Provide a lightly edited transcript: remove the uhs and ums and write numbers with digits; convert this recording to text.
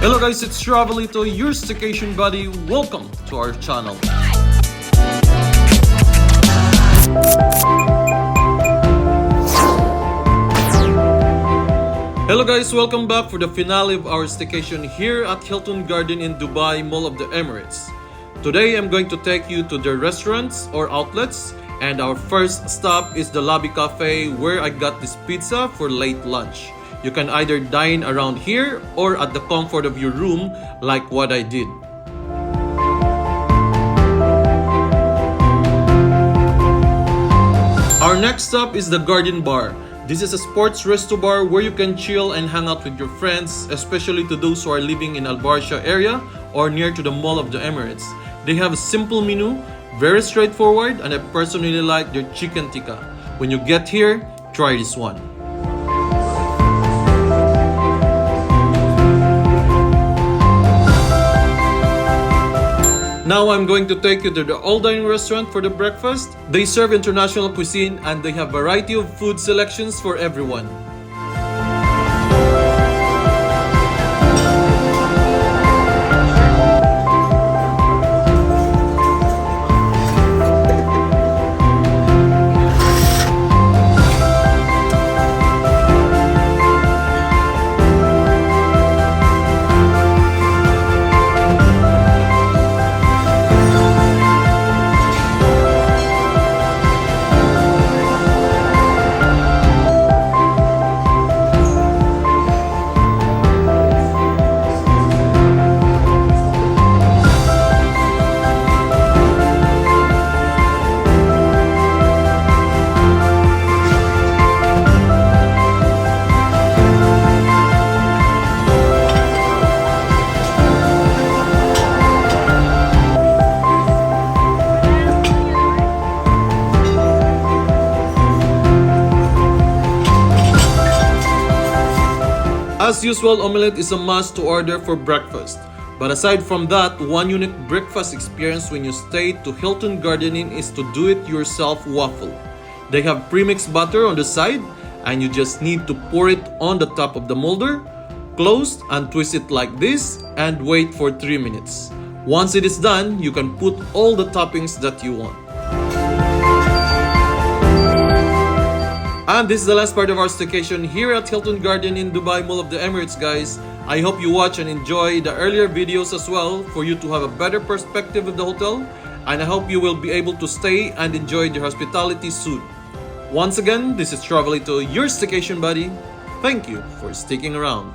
Hello guys, it's Travelito, your staycation buddy. Welcome to our channel. Hello guys, welcome back for the finale of our staycation here at Hilton Garden in Dubai, Mall of the Emirates. Today I'm going to take you to the restaurants or outlets, and our first stop is the lobby cafe where I got this pizza for late lunch. You can either dine around here or at the comfort of your room like what I did. Our next stop is the Garden Bar. This is a sports resto bar where you can chill and hang out with your friends, especially to those who are living in Barsha area or near to the Mall of the Emirates. They have a simple menu, very straightforward, and I personally like their chicken tikka. When you get here, try this one. Now I'm going to take you to the All Dining Restaurant for the breakfast. They serve international cuisine and they have variety of food selections for everyone. As usual, omelette is a must to order for breakfast. But aside from that, one unique breakfast experience when you stay to Hilton Garden Inn is to do it yourself waffle. They have premixed butter on the side and you just need to pour it on the top of the molder, close and twist it like this and wait for 3 minutes. Once it is done, you can put all the toppings that you want. And this is the last part of our staycation here at Hilton Garden in Dubai, Mall of the Emirates, guys. I hope you watch and enjoy the earlier videos as well for you to have a better perspective of the hotel. And I hope you will be able to stay and enjoy the hospitality soon. Once again, this is Travelito, your staycation buddy. Thank you for sticking around.